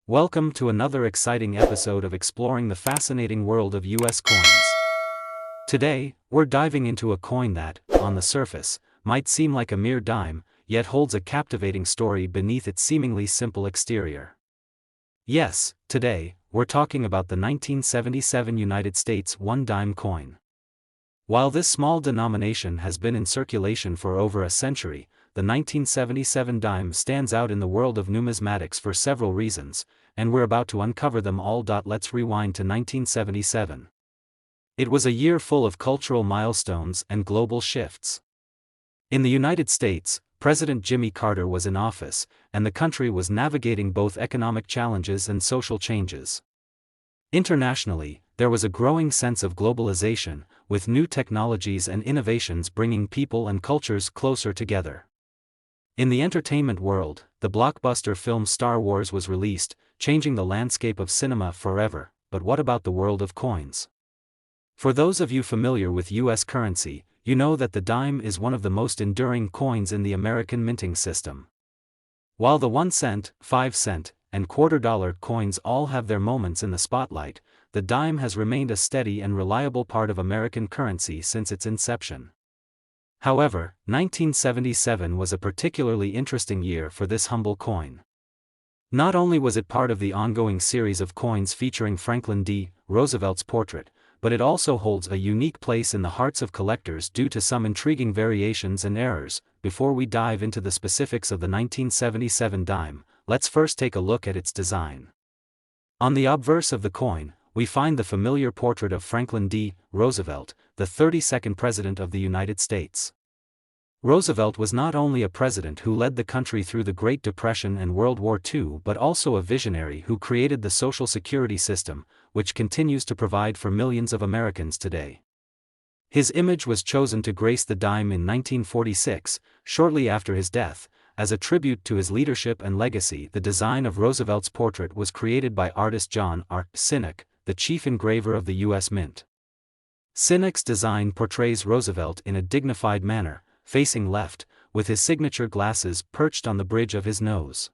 Welcome to another exciting episode of exploring the fascinating world of US coins. Today, we're diving into a coin that, on the surface, might seem like a mere dime, yet holds a captivating story beneath its seemingly simple exterior. Yes, today, we're talking about the 1977 United States one-dime coin. While this small denomination has been in circulation for over a century, the 1977 dime stands out in the world of numismatics for several reasons, and we're about to uncover them all. Let's rewind to 1977. It was a year full of cultural milestones and global shifts. In the United States, President Jimmy Carter was in office, and the country was navigating both economic challenges and social changes. Internationally, there was a growing sense of globalization, with new technologies and innovations bringing people and cultures closer together. In the entertainment world, the blockbuster film Star Wars was released, changing the landscape of cinema forever. But what about the world of coins? For those of you familiar with US currency, you know that the dime is one of the most enduring coins in the American minting system. While the 1 cent, 5 cent, and $quarter coins all have their moments in the spotlight, the dime has remained a steady and reliable part of American currency since its inception. However, 1977 was a particularly interesting year for this humble coin. Not only was it part of the ongoing series of coins featuring Franklin D. Roosevelt's portrait, but it also holds a unique place in the hearts of collectors due to some intriguing variations and errors. Before we dive into the specifics of the 1977 dime, let's first take a look at its design. On the obverse of the coin, we find the familiar portrait of Franklin D. Roosevelt, the 32nd President of the United States. Roosevelt was not only a president who led the country through the Great Depression and World War II but also a visionary who created the Social Security system, which continues to provide for millions of Americans today. His image was chosen to grace the dime in 1946, shortly after his death. As a tribute to his leadership and legacy, the design of Roosevelt's portrait was created by artist John R. Sinek, the chief engraver of the U.S. Mint. Sinek's design portrays Roosevelt in a dignified manner, facing left, with his signature glasses perched on the bridge of his nose.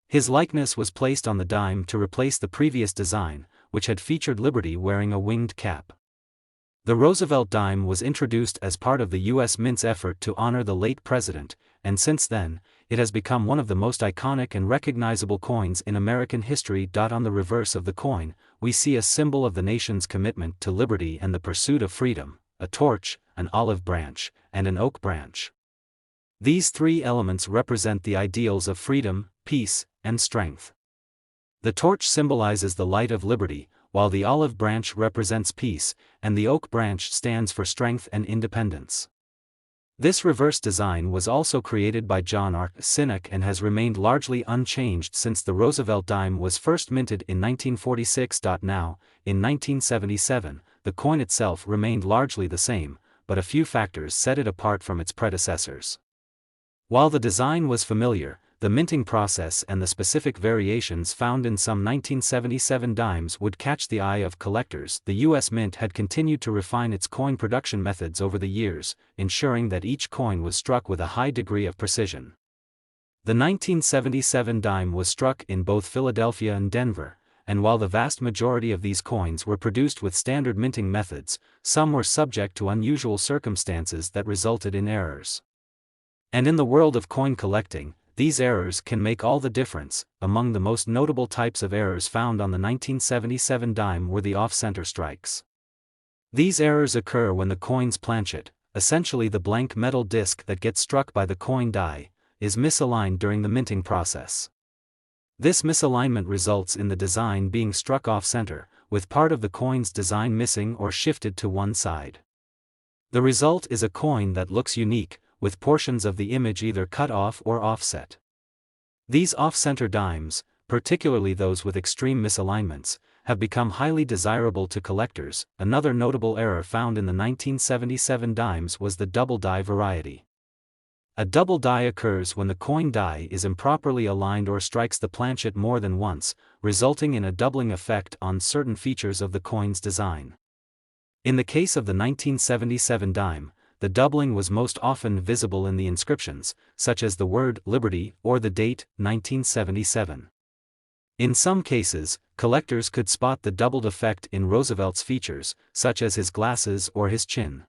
His likeness was placed on the dime to replace the previous design, which had featured Liberty wearing a winged cap. The Roosevelt dime was introduced as part of the U.S. Mint's effort to honor the late president, and since then, it has become one of the most iconic and recognizable coins in American history. On the reverse of the coin, we see a symbol of the nation's commitment to liberty and the pursuit of freedom: a torch, an olive branch, and an oak branch. These three elements represent the ideals of freedom, peace, and strength. The torch symbolizes the light of liberty, while the olive branch represents peace, and the oak branch stands for strength and independence. This reverse design was also created by John R. Sinek and has remained largely unchanged since the Roosevelt dime was first minted in 1946. Now, in 1977, the coin itself remained largely the same, but a few factors set it apart from its predecessors. While the design was familiar, the minting process and the specific variations found in some 1977 dimes would catch the eye of collectors. The U.S. Mint had continued to refine its coin production methods over the years, ensuring that each coin was struck with a high degree of precision. The 1977 dime was struck in both Philadelphia and Denver, and while the vast majority of these coins were produced with standard minting methods, some were subject to unusual circumstances that resulted in errors. And in the world of coin collecting, these errors can make all the difference. Among the most notable types of errors found on the 1977 dime were the off-center strikes. These errors occur when the coin's planchet, essentially the blank metal disc that gets struck by the coin die, is misaligned during the minting process. This misalignment results in the design being struck off-center, with part of the coin's design missing or shifted to one side. The result is a coin that looks unique, with portions of the image either cut off or offset. These off-center dimes, particularly those with extreme misalignments, have become highly desirable to collectors. Another notable error found in the 1977 dimes was the double die variety. A double die occurs when the coin die is improperly aligned or strikes the planchet more than once, resulting in a doubling effect on certain features of the coin's design. In the case of the 1977 dime, the doubling was most often visible in the inscriptions, such as the word Liberty or the date 1977. In some cases, collectors could spot the doubled effect in Roosevelt's features, such as his glasses or his chin.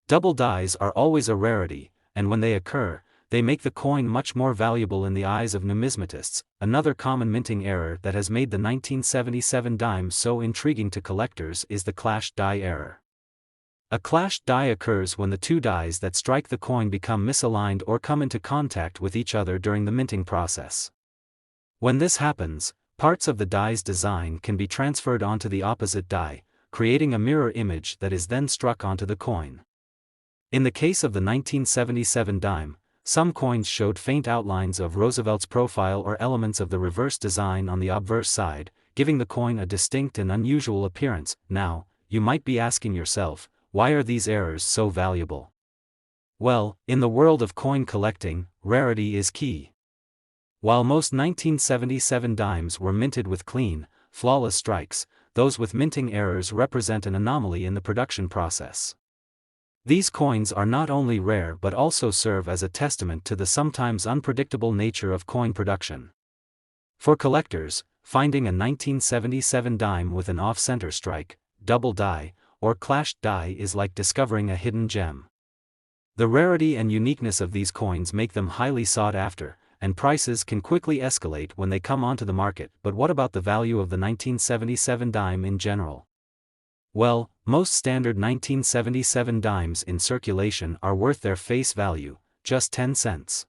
Double dies are always a rarity, and when they occur, they make the coin much more valuable in the eyes of numismatists. Another common minting error that has made the 1977 dime so intriguing to collectors is the clashed die error. A clashed die occurs when the two dies that strike the coin become misaligned or come into contact with each other during the minting process. When this happens, parts of the die's design can be transferred onto the opposite die, creating a mirror image that is then struck onto the coin. In the case of the 1977 dime, some coins showed faint outlines of Roosevelt's profile or elements of the reverse design on the obverse side, giving the coin a distinct and unusual appearance. Now, you might be asking yourself, why are these errors so valuable? Well, in the world of coin collecting, rarity is key. While most 1977 dimes were minted with clean, flawless strikes, those with minting errors represent an anomaly in the production process. These coins are not only rare but also serve as a testament to the sometimes unpredictable nature of coin production. For collectors, finding a 1977 dime with an off-center strike, double die, or clashed die is like discovering a hidden gem. The rarity and uniqueness of these coins make them highly sought after, and prices can quickly escalate when they come onto the market. But what about the value of the 1977 dime in general? Well, most standard 1977 dimes in circulation are worth their face value, just 10 cents.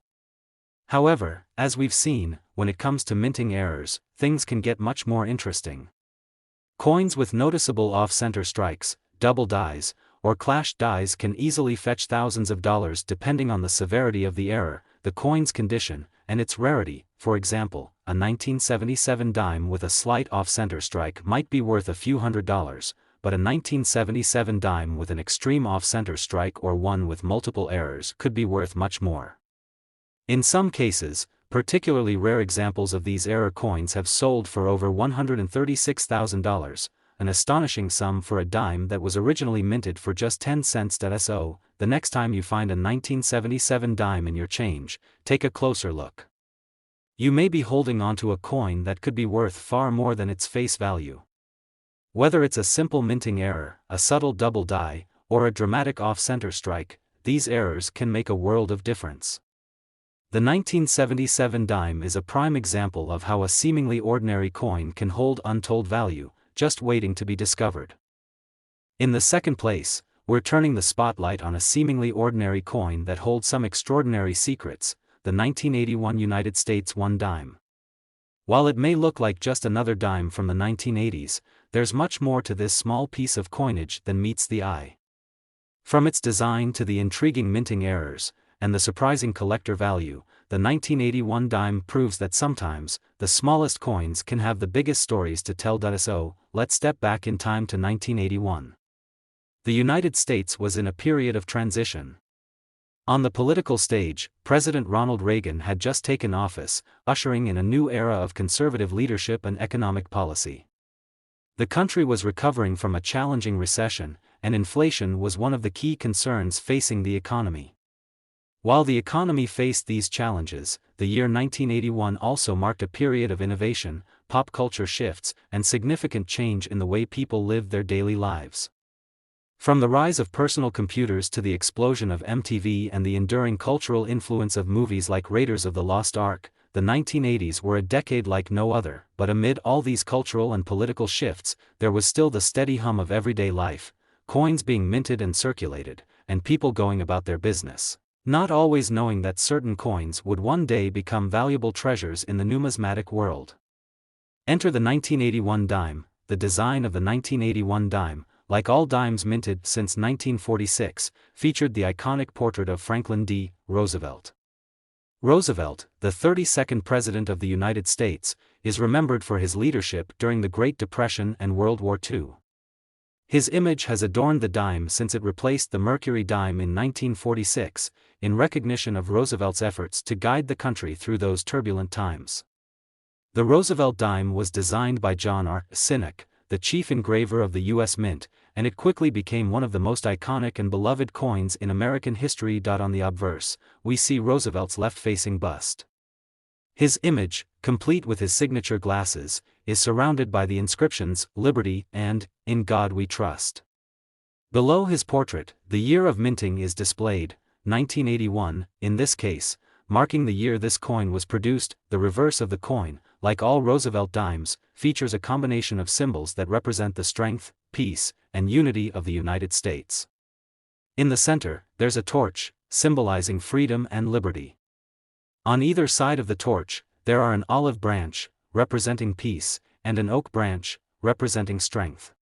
However, as we've seen, when it comes to minting errors, things can get much more interesting. Coins with noticeable off-center strikes, double dies, or clashed dies can easily fetch thousands of dollars depending on the severity of the error, the coin's condition, and its rarity. For example, a 1977 dime with a slight off-center strike might be worth a few $100s, but a 1977 dime with an extreme off-center strike or one with multiple errors could be worth much more. In some cases, particularly rare examples of these error coins have sold for over $136,000, an astonishing sum for a dime that was originally minted for just 10 cents. So, the next time you find a 1977 dime in your change, take a closer look. You may be holding onto a coin that could be worth far more than its face value. Whether it's a simple minting error, a subtle double die, or a dramatic off-center strike, these errors can make a world of difference. The 1977 dime is a prime example of how a seemingly ordinary coin can hold untold value, just waiting to be discovered. In the second place, we're turning the spotlight on a seemingly ordinary coin that holds some extraordinary secrets, the 1981 United States 1 dime. While it may look like just another dime from the 1980s, there's much more to this small piece of coinage than meets the eye. From its design to the intriguing minting errors, and the surprising collector value, the 1981 dime proves that sometimes, the smallest coins can have the biggest stories to tell. So, let's step back in time to 1981. The United States was in a period of transition. On the political stage, President Ronald Reagan had just taken office, ushering in a new era of conservative leadership and economic policy. The country was recovering from a challenging recession, and inflation was one of the key concerns facing the economy. While the economy faced these challenges, the year 1981 also marked a period of innovation, pop culture shifts, and significant change in the way people lived their daily lives. From the rise of personal computers to the explosion of MTV and the enduring cultural influence of movies like Raiders of the Lost Ark, the 1980s were a decade like no other. But amid all these cultural and political shifts, there was still the steady hum of everyday life, coins being minted and circulated, and people going about their business, not always knowing that certain coins would one day become valuable treasures in the numismatic world. Enter the 1981 dime. The design of the 1981 dime, like all dimes minted since 1946, featured the iconic portrait of Franklin D. Roosevelt. Roosevelt, the 32nd President of the United States, is remembered for his leadership during the Great Depression and World War II. His image has adorned the dime since it replaced the Mercury dime in 1946, in recognition of Roosevelt's efforts to guide the country through those turbulent times. The Roosevelt dime was designed by John R. Sinek, the chief engraver of the U.S. Mint, and it quickly became one of the most iconic and beloved coins in American history. On the obverse, we see Roosevelt's left-facing bust. His image, complete with his signature glasses, is surrounded by the inscriptions, "Liberty" and "In God We Trust." Below his portrait, the year of minting is displayed, 1981, in this case, marking the year this coin was produced. The reverse of the coin, like all Roosevelt dimes, features a combination of symbols that represent the strength, peace, and unity of the United States. In the center, there's a torch, symbolizing freedom and liberty. On either side of the torch, there are an olive branch, representing peace, and an oak branch, representing strength.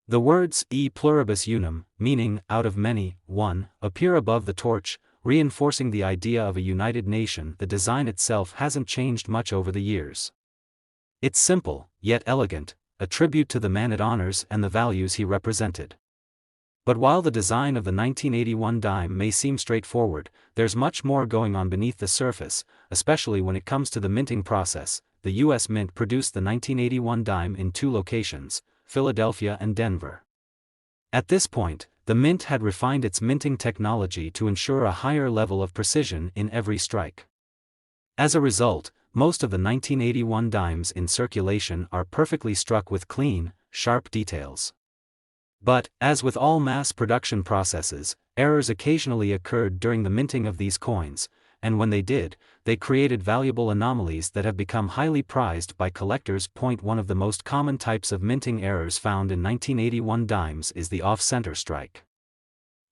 The words "e pluribus unum," meaning "out of many, one," appear above the torch, reinforcing the idea of a united nation. The design itself hasn't changed much over the years. It's simple, yet elegant, a tribute to the man it honors and the values he represented. But while the design of the 1981 dime may seem straightforward, there's much more going on beneath the surface, especially when it comes to the minting process. The U.S. Mint produced the 1981 dime in two locations, Philadelphia and Denver. At this point, the Mint had refined its minting technology to ensure a higher level of precision in every strike. As a result, most of the 1981 dimes in circulation are perfectly struck with clean, sharp details. But, as with all mass production processes, errors occasionally occurred during the minting of these coins, and when they did, they created valuable anomalies that have become highly prized by collectors. One of the most common types of minting errors found in 1981 dimes is the off-center strike.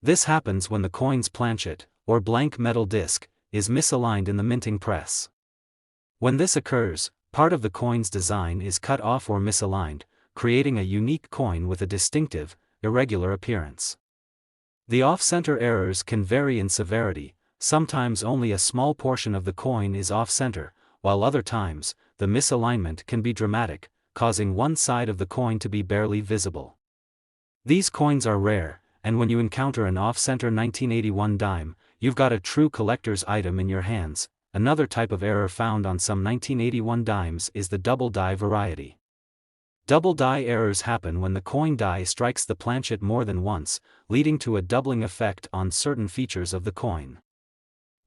This happens when the coin's planchet, or blank metal disc, is misaligned in the minting press. When this occurs, part of the coin's design is cut off or misaligned, creating a unique coin with a distinctive, irregular appearance. The off-center errors can vary in severity. Sometimes only a small portion of the coin is off-center, while other times, the misalignment can be dramatic, causing one side of the coin to be barely visible. These coins are rare, and when you encounter an off-center 1981 dime, you've got a true collector's item in your hands. Another type of error found on some 1981 dimes is the double die variety. Double die errors happen when the coin die strikes the planchet more than once, leading to a doubling effect on certain features of the coin.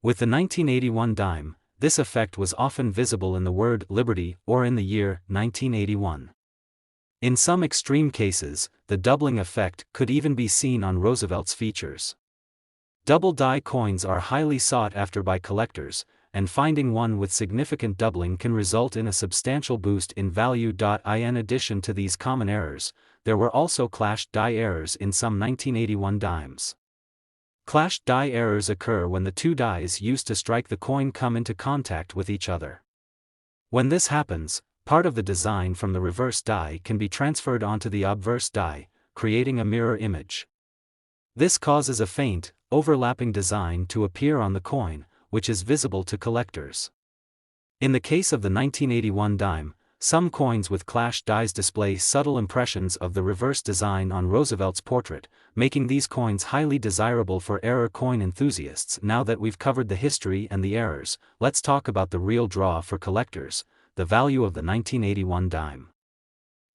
With the 1981 dime, this effect was often visible in the word "liberty" or in the year 1981. In some extreme cases, the doubling effect could even be seen on Roosevelt's features. Double die coins are highly sought after by collectors, and finding one with significant doubling can result in a substantial boost in value. In addition to these common errors, there were also clashed die errors in some 1981 dimes. Clashed die errors occur when the two dies used to strike the coin come into contact with each other. When this happens, part of the design from the reverse die can be transferred onto the obverse die, creating a mirror image. This causes a faint, overlapping design to appear on the coin, which is visible to collectors. In the case of the 1981 dime, some coins with clashed dies display subtle impressions of the reverse design on Roosevelt's portrait, making these coins highly desirable for error coin enthusiasts. Now that we've covered the history and the errors, let's talk about the real draw for collectors, the value of the 1981 dime.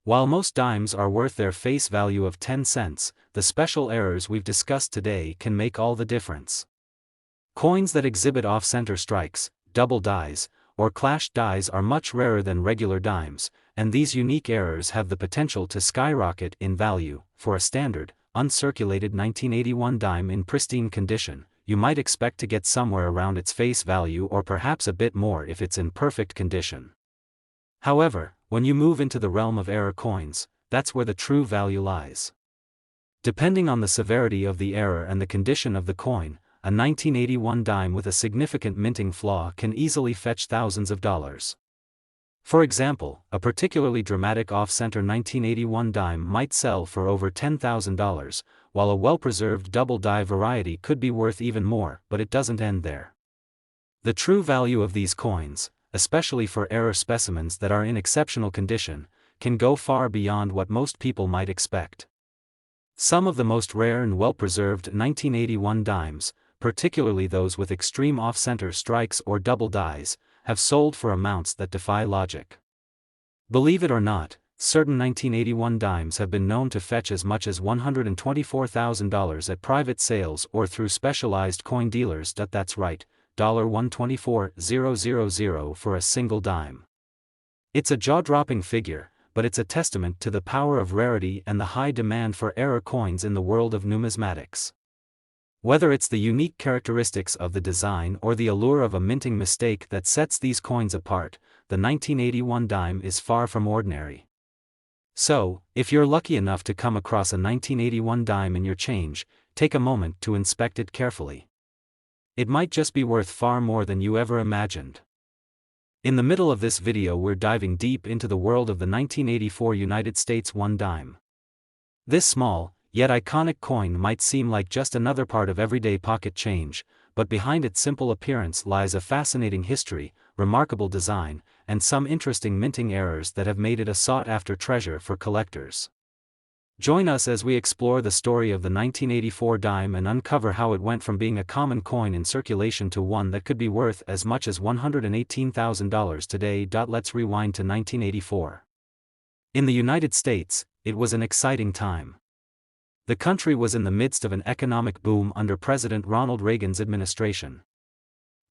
While most dimes are worth their face value of 10 cents, the special errors we've discussed today can make all the difference. Coins that exhibit off-center strikes, double dies, or clashed dies are much rarer than regular dimes, and these unique errors have the potential to skyrocket in value. For a standard, uncirculated 1981 dime in pristine condition, you might expect to get somewhere around its face value or perhaps a bit more if it's in perfect condition. However, when you move into the realm of error coins, that's where the true value lies. Depending on the severity of the error and the condition of the coin, a 1981 dime with a significant minting flaw can easily fetch thousands of dollars. For example, a particularly dramatic off-center 1981 dime might sell for over $10,000, while a well-preserved double die variety could be worth even more, but it doesn't end there. The true value of these coins, especially for error specimens that are in exceptional condition, can go far beyond what most people might expect. Some of the most rare and well-preserved 1981 dimes, particularly those with extreme off-center strikes or double dies, have sold for amounts that defy logic. Believe it or not, certain 1981 dimes have been known to fetch as much as $124,000 at private sales or through specialized coin dealers. That's right, $124,000 for a single dime. It's a jaw-dropping figure, but it's a testament to the power of rarity and the high demand for error coins in the world of numismatics. Whether it's the unique characteristics of the design or the allure of a minting mistake that sets these coins apart, the 1981 dime is far from ordinary. So, if you're lucky enough to come across a 1981 dime in your change, take a moment to inspect it carefully. It might just be worth far more than you ever imagined. In the middle of this video we're diving deep into the world of the 1984 United States 1 dime. This small, yet iconic coin might seem like just another part of everyday pocket change, but behind its simple appearance lies a fascinating history, remarkable design, and some interesting minting errors that have made it a sought-after treasure for collectors. Join us as we explore the story of the 1984 dime and uncover how it went from being a common coin in circulation to one that could be worth as much as $118,000 today. Let's rewind to 1984. In the United States, it was an exciting time. The country was in the midst of an economic boom under President Ronald Reagan's administration.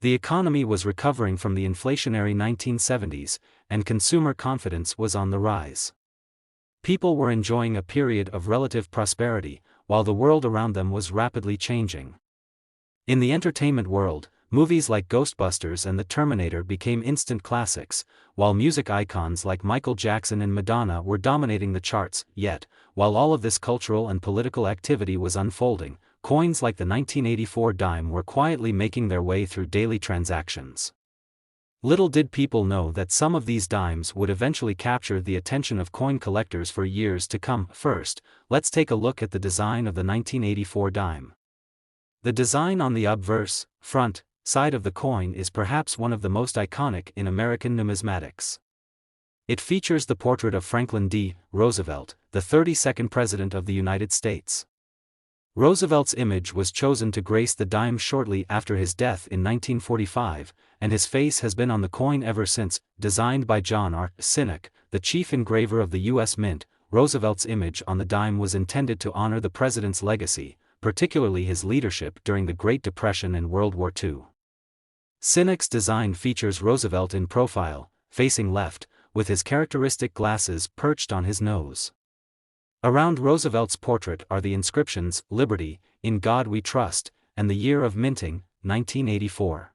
The economy was recovering from the inflationary 1970s, and consumer confidence was on the rise. People were enjoying a period of relative prosperity, while the world around them was rapidly changing. In the entertainment world, movies like Ghostbusters and The Terminator became instant classics, while music icons like Michael Jackson and Madonna were dominating the charts. Yet, while all of this cultural and political activity was unfolding, coins like the 1984 dime were quietly making their way through daily transactions. Little did people know that some of these dimes would eventually capture the attention of coin collectors for years to come. First, let's take a look at the design of the 1984 dime. The design on the obverse, front, side of the coin is perhaps one of the most iconic in American numismatics. It features the portrait of Franklin D. Roosevelt, the 32nd President of the United States. Roosevelt's image was chosen to grace the dime shortly after his death in 1945, and his face has been on the coin ever since. Designed by John R. Sinek, the chief engraver of the U.S. Mint, Roosevelt's image on the dime was intended to honor the president's legacy, particularly his leadership during the Great Depression and World War II. Sinek's design features Roosevelt in profile, facing left, with his characteristic glasses perched on his nose. Around Roosevelt's portrait are the inscriptions, "Liberty, in God We Trust," and the year of minting, 1984.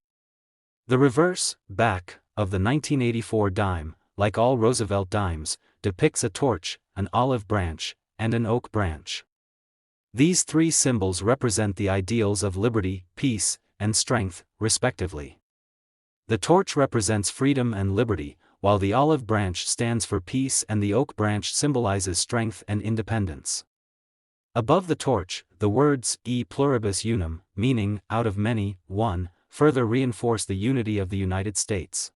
The reverse, back, of the 1984 dime, like all Roosevelt dimes, depicts a torch, an olive branch, and an oak branch. These three symbols represent the ideals of liberty, peace, and strength, respectively. The torch represents freedom and liberty, while the olive branch stands for peace and the oak branch symbolizes strength and independence. Above the torch, the words "E pluribus unum," meaning "out of many, one," further reinforce the unity of the United States.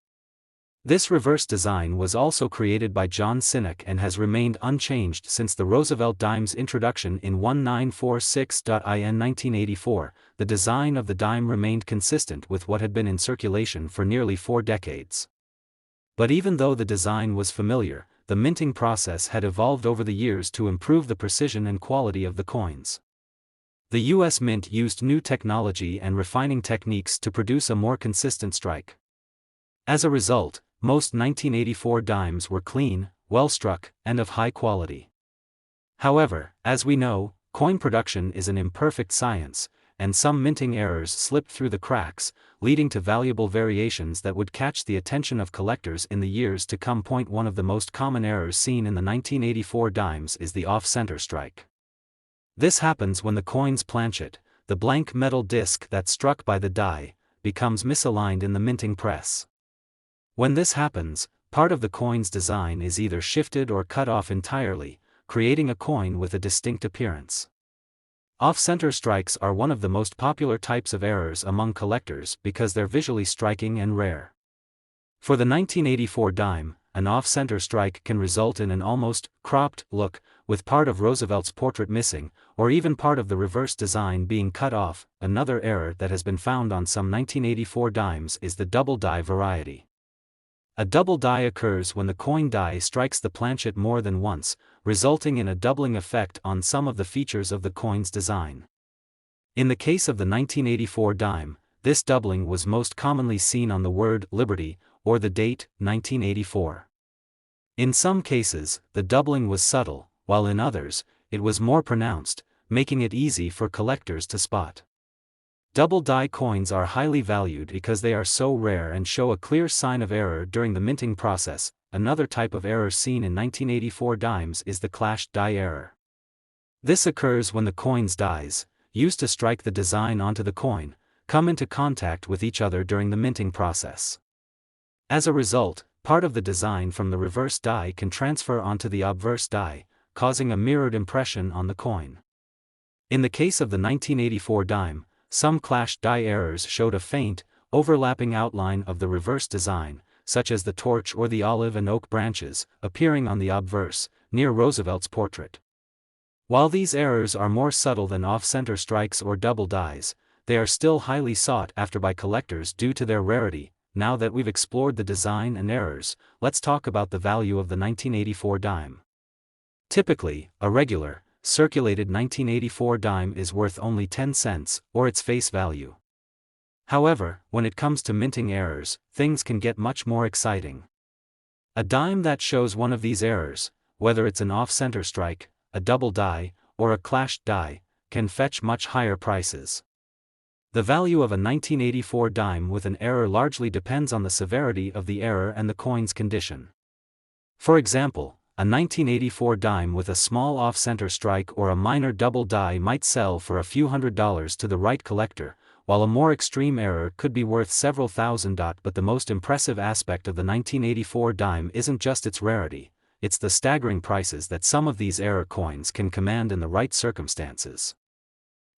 This reverse design was also created by John Sinek and has remained unchanged since the Roosevelt dime's introduction in 1946. In 1984, the design of the dime remained consistent with what had been in circulation for nearly 4 decades. But even though the design was familiar, the minting process had evolved over the years to improve the precision and quality of the coins. The U.S. Mint used new technology and refining techniques to produce a more consistent strike. As a result, most 1984 dimes were clean, well-struck, and of high quality. However, as we know, coin production is an imperfect science, and some minting errors slipped through the cracks, leading to valuable variations that would catch the attention of collectors in the years to come. One of the most common errors seen in the 1984 dimes is the off-center strike. This happens when the coin's planchet, the blank metal disc that's struck by the die, becomes misaligned in the minting press. When this happens, part of the coin's design is either shifted or cut off entirely, creating a coin with a distinct appearance. Off-center strikes are one of the most popular types of errors among collectors because they're visually striking and rare. For the 1984 dime, an off-center strike can result in an almost cropped look, with part of Roosevelt's portrait missing, or even part of the reverse design being cut off. Another error that has been found on some 1984 dimes is the double die variety. A double die occurs when the coin die strikes the planchet more than once, resulting in a doubling effect on some of the features of the coin's design. In the case of the 1984 dime, this doubling was most commonly seen on the word liberty, or the date, 1984. In some cases, the doubling was subtle, while in others, it was more pronounced, making it easy for collectors to spot. Double die coins are highly valued because they are so rare and show a clear sign of error during the minting process. Another type of error seen in 1984 dimes is the clashed die error. This occurs when the coin's dies, used to strike the design onto the coin, come into contact with each other during the minting process. As a result, part of the design from the reverse die can transfer onto the obverse die, causing a mirrored impression on the coin. In the case of the 1984 dime, some clashed die errors showed a faint, overlapping outline of the reverse design, such as the torch or the olive and oak branches, appearing on the obverse, near Roosevelt's portrait. While these errors are more subtle than off-center strikes or double dies, they are still highly sought after by collectors due to their rarity. Now that we've explored the design and errors, let's talk about the value of the 1984 dime. Typically, a regular, circulated 1984 dime is worth only 10 cents, or its face value. However, when it comes to minting errors, things can get much more exciting. A dime that shows one of these errors, whether it's an off-center strike, a double die, or a clashed die, can fetch much higher prices. The value of a 1984 dime with an error largely depends on the severity of the error and the coin's condition. For example, a 1984 dime with a small off-center strike or a minor double die might sell for a few $100s to the right collector, while a more extreme error could be worth several thousand. But the most impressive aspect of the 1984 dime isn't just its rarity, it's the staggering prices that some of these error coins can command in the right circumstances.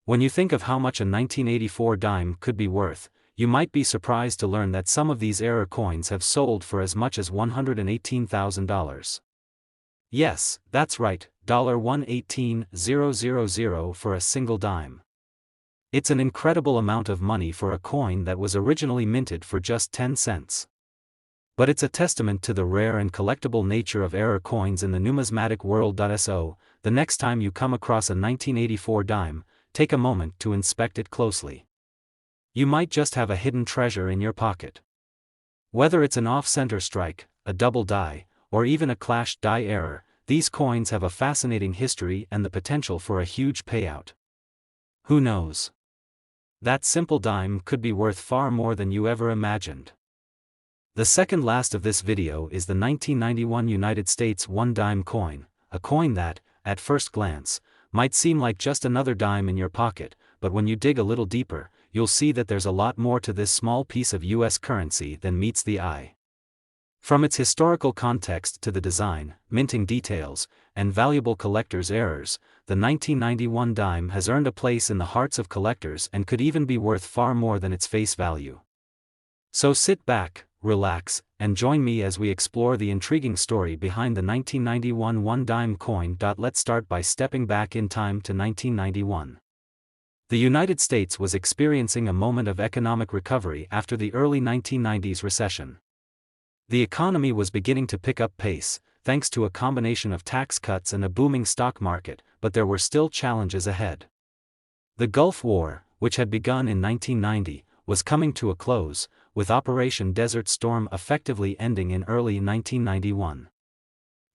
When you think of how much a 1984 dime could be worth, you might be surprised to learn that some of these error coins have sold for as much as $118,000. Yes, that's right, $118,000 for a single dime. It's an incredible amount of money for a coin that was originally minted for just 10 cents. But it's a testament to the rare and collectible nature of error coins in the numismatic world. So, the next time you come across a 1984 dime, take a moment to inspect it closely. You might just have a hidden treasure in your pocket. Whether it's an off-center strike, a double die, or even a clashed die error, these coins have a fascinating history and the potential for a huge payout. Who knows? That simple dime could be worth far more than you ever imagined. The second last of this video is the 1991 United States 1 dime coin, a coin that, at first glance, might seem like just another dime in your pocket, but when you dig a little deeper, you'll see that there's a lot more to this small piece of US currency than meets the eye. From its historical context to the design, minting details, and valuable collectors' errors, the 1991 dime has earned a place in the hearts of collectors and could even be worth far more than its face value. So sit back, relax, and join me as we explore the intriguing story behind the 1991 1 dime coin. Let's start by stepping back in time to 1991. The United States was experiencing a moment of economic recovery after the early 1990s recession. The economy was beginning to pick up pace, thanks to a combination of tax cuts and a booming stock market, but there were still challenges ahead. The Gulf War, which had begun in 1990, was coming to a close, with Operation Desert Storm effectively ending in early 1991.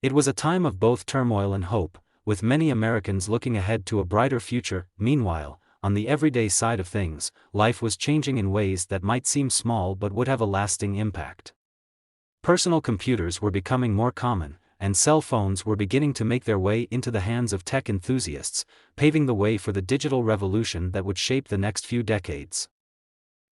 It was a time of both turmoil and hope, with many Americans looking ahead to a brighter future. Meanwhile, on the everyday side of things, life was changing in ways that might seem small but would have a lasting impact. Personal computers were becoming more common, and cell phones were beginning to make their way into the hands of tech enthusiasts, paving the way for the digital revolution that would shape the next few decades.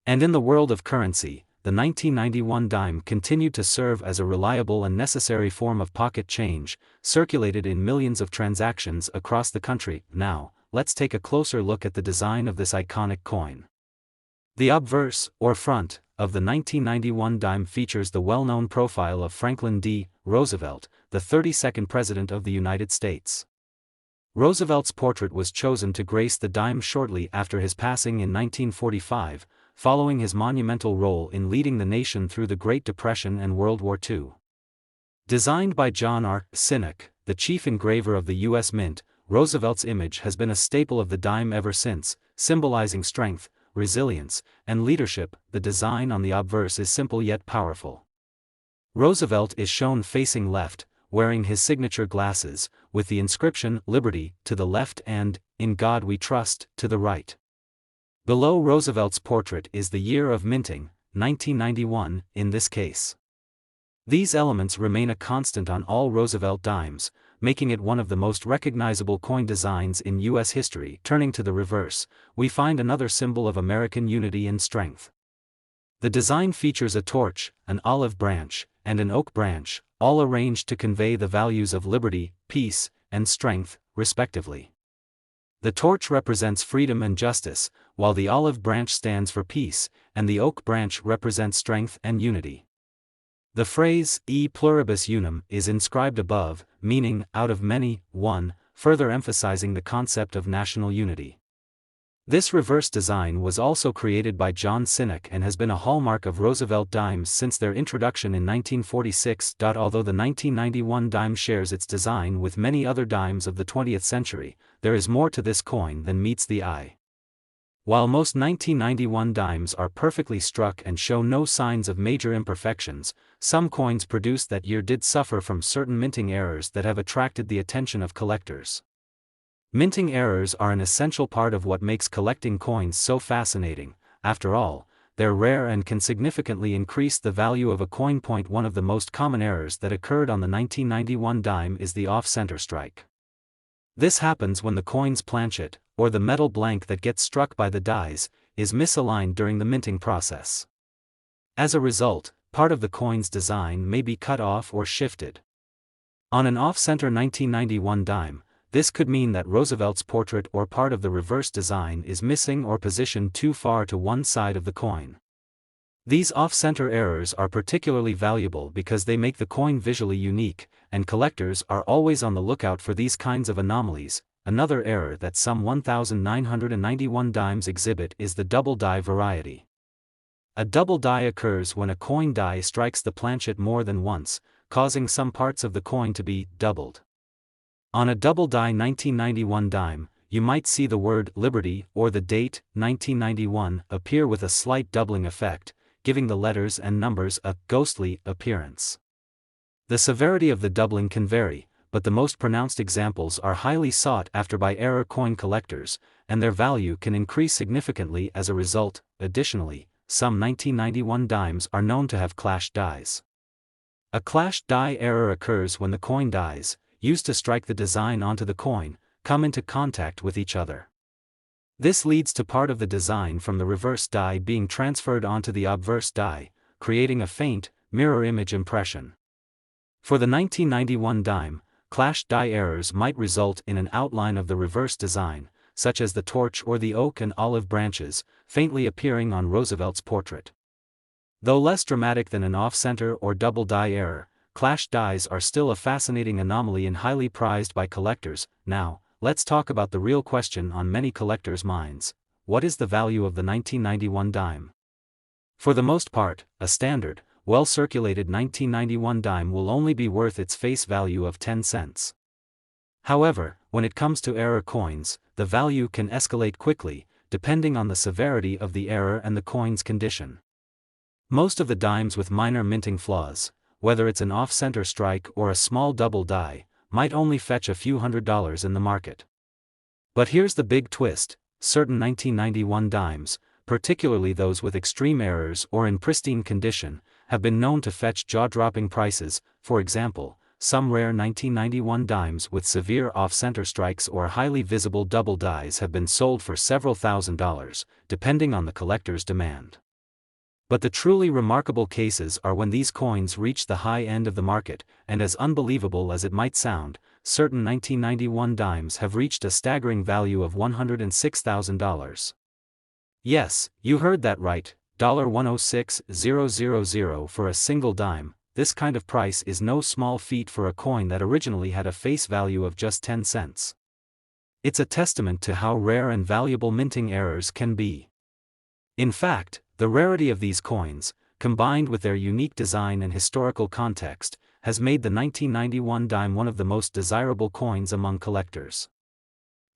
And in the world of currency, the 1991 dime continued to serve as a reliable and necessary form of pocket change, circulated in millions of transactions across the country. Now, let's take a closer look at the design of this iconic coin. The obverse, or front, of the 1991 dime features the well-known profile of Franklin D. Roosevelt, the 32nd President of the United States. Roosevelt's portrait was chosen to grace the dime shortly after his passing in 1945, following his monumental role in leading the nation through the Great Depression and World War II. Designed by John R. Sinnock, the chief engraver of the U.S. Mint, Roosevelt's image has been a staple of the dime ever since, symbolizing strength, resilience, and leadership. The design on the obverse is simple yet powerful. Roosevelt is shown facing left, wearing his signature glasses, with the inscription "Liberty" to the left and "In God We Trust" to the right. Below Roosevelt's portrait is the year of minting, 1991, in this case. These elements remain a constant on all Roosevelt dimes, making it one of the most recognizable coin designs in U.S. history. Turning to the reverse, we find another symbol of American unity and strength. The design features a torch, an olive branch, and an oak branch, all arranged to convey the values of liberty, peace, and strength, respectively. The torch represents freedom and justice, while the olive branch stands for peace, and the oak branch represents strength and unity. The phrase, e pluribus unum, is inscribed above, meaning, out of many, one, further emphasizing the concept of national unity. This reverse design was also created by John Sinek and has been a hallmark of Roosevelt dimes since their introduction in 1946. Although the 1991 dime shares its design with many other dimes of the 20th century, there is more to this coin than meets the eye. While most 1991 dimes are perfectly struck and show no signs of major imperfections, some coins produced that year did suffer from certain minting errors that have attracted the attention of collectors. Minting errors are an essential part of what makes collecting coins so fascinating. After all, they're rare and can significantly increase the value of a coin. One of the most common errors that occurred on the 1991 dime is the off-center strike. This happens when the coin's planchet, or the metal blank that gets struck by the dies, is misaligned during the minting process. As a result, part of the coin's design may be cut off or shifted. On an off-center 1991 dime, this could mean that Roosevelt's portrait or part of the reverse design is missing or positioned too far to one side of the coin. These off-center errors are particularly valuable because they make the coin visually unique, and collectors are always on the lookout for these kinds of anomalies. Another error that some 1991 dimes exhibit is the double die variety. A double die occurs when a coin die strikes the planchet more than once, causing some parts of the coin to be doubled. On a double die 1991 dime, you might see the word Liberty or the date 1991 appear with a slight doubling effect, giving the letters and numbers a ghostly appearance. The severity of the doubling can vary, but the most pronounced examples are highly sought after by error coin collectors, and their value can increase significantly as a result. Additionally, some 1991 dimes are known to have clashed dies. A clashed die error occurs when the coin dies, used to strike the design onto the coin, come into contact with each other. This leads to part of the design from the reverse die being transferred onto the obverse die, creating a faint, mirror image impression. For the 1991 dime, clashed die errors might result in an outline of the reverse design, such as the torch or the oak and olive branches, faintly appearing on Roosevelt's portrait. Though less dramatic than an off-center or double die error, clashed dies are still a fascinating anomaly and highly prized by collectors. Now, let's talk about the real question on many collectors' minds: what is the value of the 1991 dime? For the most part, a standard, well-circulated 1991 dime will only be worth its face value of 10 cents. However, when it comes to error coins, the value can escalate quickly, depending on the severity of the error and the coin's condition. Most of the dimes with minor minting flaws, whether it's an off-center strike or a small double die, might only fetch a few $100s in the market. But here's the big twist: certain 1991 dimes, particularly those with extreme errors or in pristine condition, have been known to fetch jaw-dropping prices. For example, some rare 1991 dimes with severe off-center strikes or highly visible double dies have been sold for several $1,000s, depending on the collector's demand. But the truly remarkable cases are when these coins reach the high end of the market, and as unbelievable as it might sound, certain 1991 dimes have reached a staggering value of $106,000. Yes, you heard that right, $106,000 for a single dime. This kind of price is no small feat for a coin that originally had a face value of just 10 cents. It's a testament to how rare and valuable minting errors can be. In fact, the rarity of these coins, combined with their unique design and historical context, has made the 1991 dime one of the most desirable coins among collectors.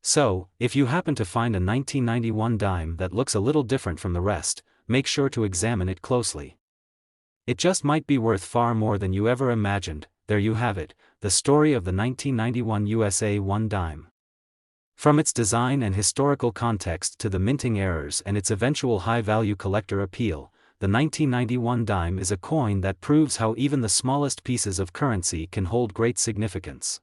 So, if you happen to find a 1991 dime that looks a little different from the rest, make sure to examine it closely. It just might be worth far more than you ever imagined. There you have it, the story of the 1991 USA 1 dime. From its design and historical context to the minting errors and its eventual high-value collector appeal, the 1991 dime is a coin that proves how even the smallest pieces of currency can hold great significance.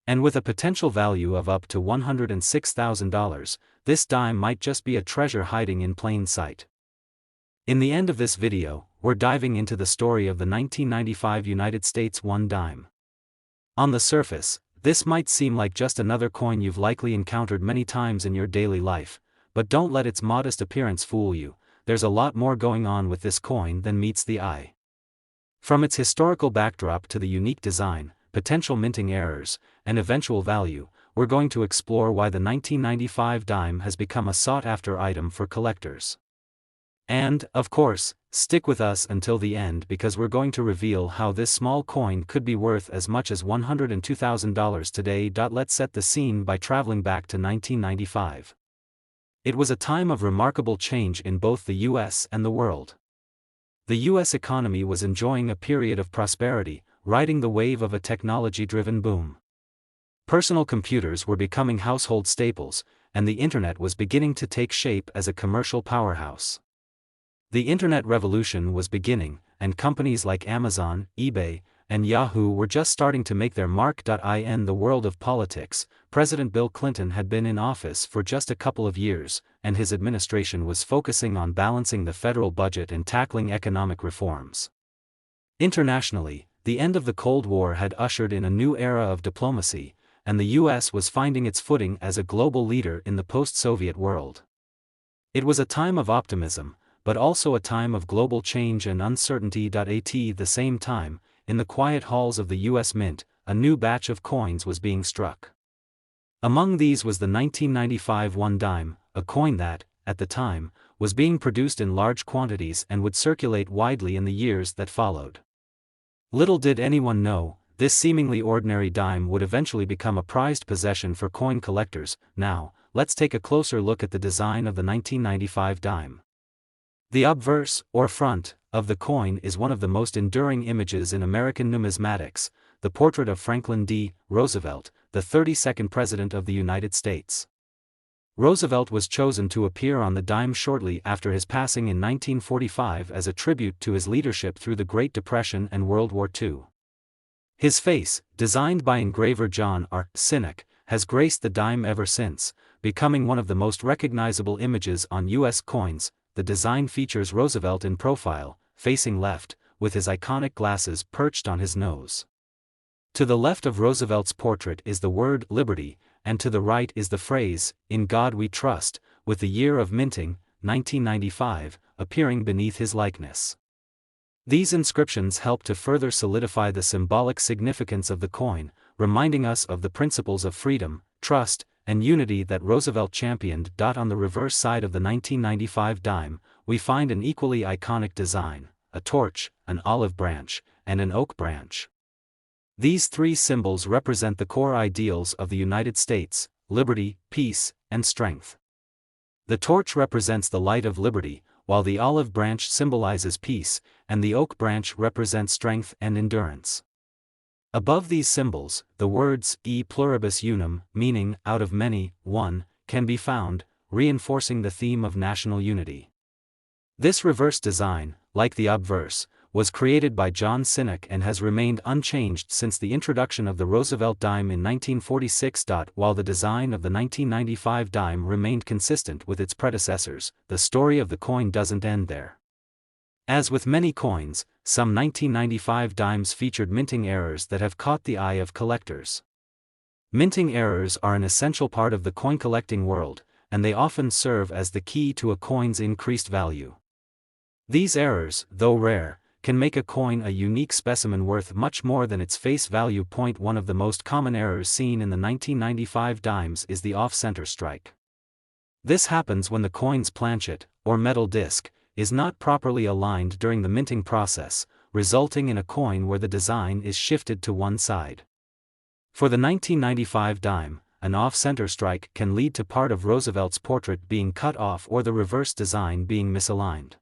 And with a potential value of up to $106,000, this dime might just be a treasure hiding in plain sight. In the end of this video, we're diving into the story of the 1995 United States 1 dime. On the surface, this might seem like just another coin you've likely encountered many times in your daily life, but don't let its modest appearance fool you. There's a lot more going on with this coin than meets the eye. From its historical backdrop to the unique design, potential minting errors, and eventual value, we're going to explore why the 1995 dime has become a sought-after item for collectors. And, of course, stick with us until the end because we're going to reveal how this small coin could be worth as much as $102,000 today. Let's set the scene by traveling back to 1995. It was a time of remarkable change in both the US and the world. The US economy was enjoying a period of prosperity, riding the wave of a technology-driven boom. Personal computers were becoming household staples, and the internet was beginning to take shape as a commercial powerhouse. The internet revolution was beginning, and companies like Amazon, eBay, and Yahoo were just starting to make their mark. In the world of politics, President Bill Clinton had been in office for just a couple of years, and his administration was focusing on balancing the federal budget and tackling economic reforms. Internationally, the end of the Cold War had ushered in a new era of diplomacy, and the US was finding its footing as a global leader in the post-Soviet world. It was a time of optimism, but also a time of global change and uncertainty. At the same time, in the quiet halls of the US Mint, a new batch of coins was being struck. Among these was the 1995 1 dime, a coin that, at the time, was being produced in large quantities and would circulate widely in the years that followed. Little did anyone know, this seemingly ordinary dime would eventually become a prized possession for coin collectors. Now, let's take a closer look at the design of the 1995 dime. The obverse, or front, of the coin is one of the most enduring images in American numismatics, the portrait of Franklin D. Roosevelt, the 32nd President of the United States. Roosevelt was chosen to appear on the dime shortly after his passing in 1945 as a tribute to his leadership through the Great Depression and World War II. His face, designed by engraver John R. Sinek, has graced the dime ever since, becoming one of the most recognizable images on U.S. coins. The design features Roosevelt in profile, facing left, with his iconic glasses perched on his nose. To the left of Roosevelt's portrait is the word liberty, and to the right is the phrase, "In God We Trust," with the year of minting, 1995, appearing beneath his likeness. These inscriptions help to further solidify the symbolic significance of the coin, reminding us of the principles of freedom, trust, and unity that Roosevelt championed. On the reverse side of the 1995 dime, we find an equally iconic design, a torch, an olive branch, and an oak branch. These three symbols represent the core ideals of the United States: liberty, peace, and strength. The torch represents the light of liberty, while the olive branch symbolizes peace, and the oak branch represents strength and endurance. Above these symbols, the words "e pluribus unum," meaning "out of many, one," can be found, reinforcing the theme of national unity. This reverse design, like the obverse, was created by John Sinek and has remained unchanged since the introduction of the Roosevelt dime in 1946. While the design of the 1995 dime remained consistent with its predecessors, the story of the coin doesn't end there. As with many coins, some 1995 dimes featured minting errors that have caught the eye of collectors. Minting errors are an essential part of the coin collecting world, and they often serve as the key to a coin's increased value. These errors, though rare, can make a coin a unique specimen worth much more than its face value. One of the most common errors seen in the 1995 dimes is the off-center strike. This happens when the coin's planchet, or metal disc, is not properly aligned during the minting process, resulting in a coin where the design is shifted to one side. For the 1995 dime, an off-center strike can lead to part of Roosevelt's portrait being cut off or the reverse design being misaligned.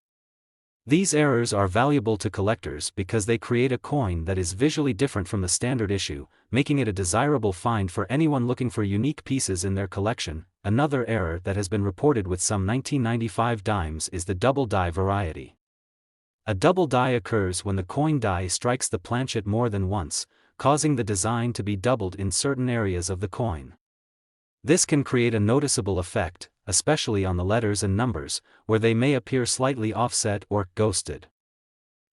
These errors are valuable to collectors because they create a coin that is visually different from the standard issue, making it a desirable find for anyone looking for unique pieces in their collection. Another error that has been reported with some 1995 dimes is the double die variety. A double die occurs when the coin die strikes the planchet more than once, causing the design to be doubled in certain areas of the coin. This can create a noticeable effect, especially on the letters and numbers, where they may appear slightly offset or ghosted.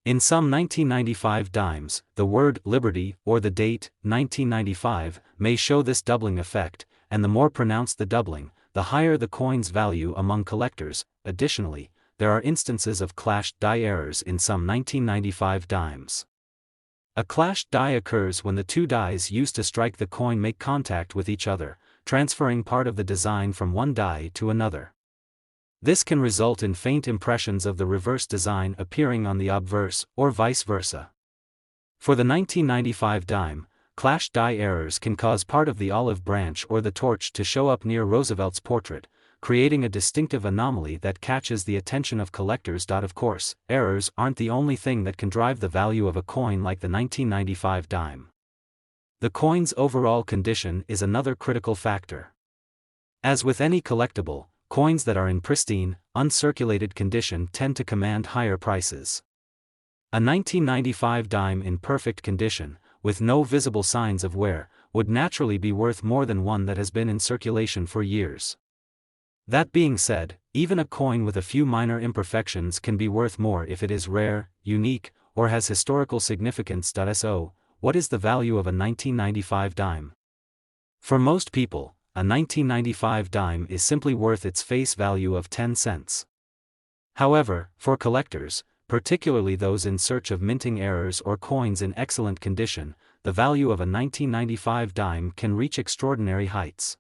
In some 1995 dimes, the word Liberty or the date 1995 may show this doubling effect, and the more pronounced the doubling, the higher the coin's value among collectors. Additionally, there are instances of clashed die errors in some 1995 dimes. A clashed die occurs when the two dies used to strike the coin make contact with each other, transferring part of the design from one die to another. This can result in faint impressions of the reverse design appearing on the obverse, or vice versa. For the 1995 dime, clashed die errors can cause part of the olive branch or the torch to show up near Roosevelt's portrait, creating a distinctive anomaly that catches the attention of collectors. Of course, errors aren't the only thing that can drive the value of a coin like the 1995 dime. The coin's overall condition is another critical factor. As with any collectible, coins that are in pristine, uncirculated condition tend to command higher prices. A 1995 dime in perfect condition, with no visible signs of wear, would naturally be worth more than one that has been in circulation for years. That being said, even a coin with a few minor imperfections can be worth more if it is rare, unique, or has historical significance. So, what is the value of a 1995 dime? For most people, a 1995 dime is simply worth its face value of 10 cents. However, for collectors, particularly those in search of minting errors or coins in excellent condition, the value of a 1995 dime can reach extraordinary heights.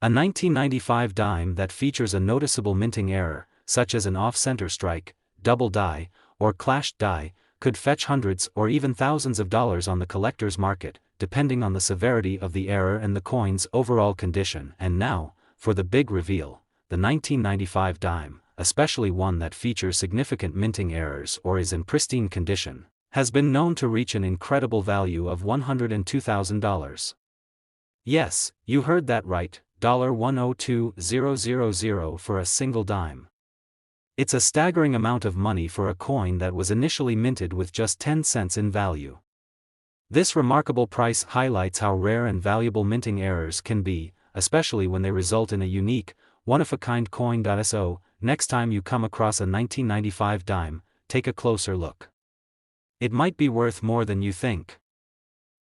A 1995 dime that features a noticeable minting error, such as an off-center strike, double die, or clashed die, could fetch hundreds or even thousands of dollars on the collector's market, depending on the severity of the error and the coin's overall condition. And now, for the big reveal, the 1995 dime, especially one that features significant minting errors or is in pristine condition, has been known to reach an incredible value of $102,000. Yes, you heard that right, $102,000 for a single dime. It's a staggering amount of money for a coin that was initially minted with just 10 cents in value. This remarkable price highlights how rare and valuable minting errors can be, especially when they result in a unique, one-of-a-kind coin. So, next time you come across a 1995 dime, take a closer look. It might be worth more than you think.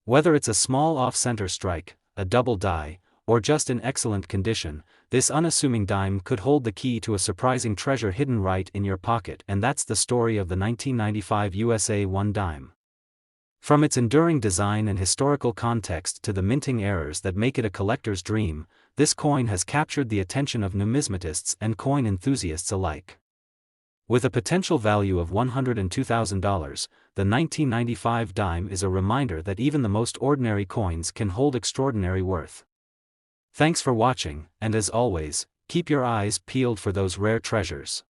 Whether it's a small off-center strike, a double die, or just in excellent condition, this unassuming dime could hold the key to a surprising treasure hidden right in your pocket. And that's the story of the 1995 USA 1 dime. From its enduring design and historical context to the minting errors that make it a collector's dream, this coin has captured the attention of numismatists and coin enthusiasts alike. With a potential value of $102,000, the 1995 dime is a reminder that even the most ordinary coins can hold extraordinary worth. Thanks for watching, and as always, keep your eyes peeled for those rare treasures.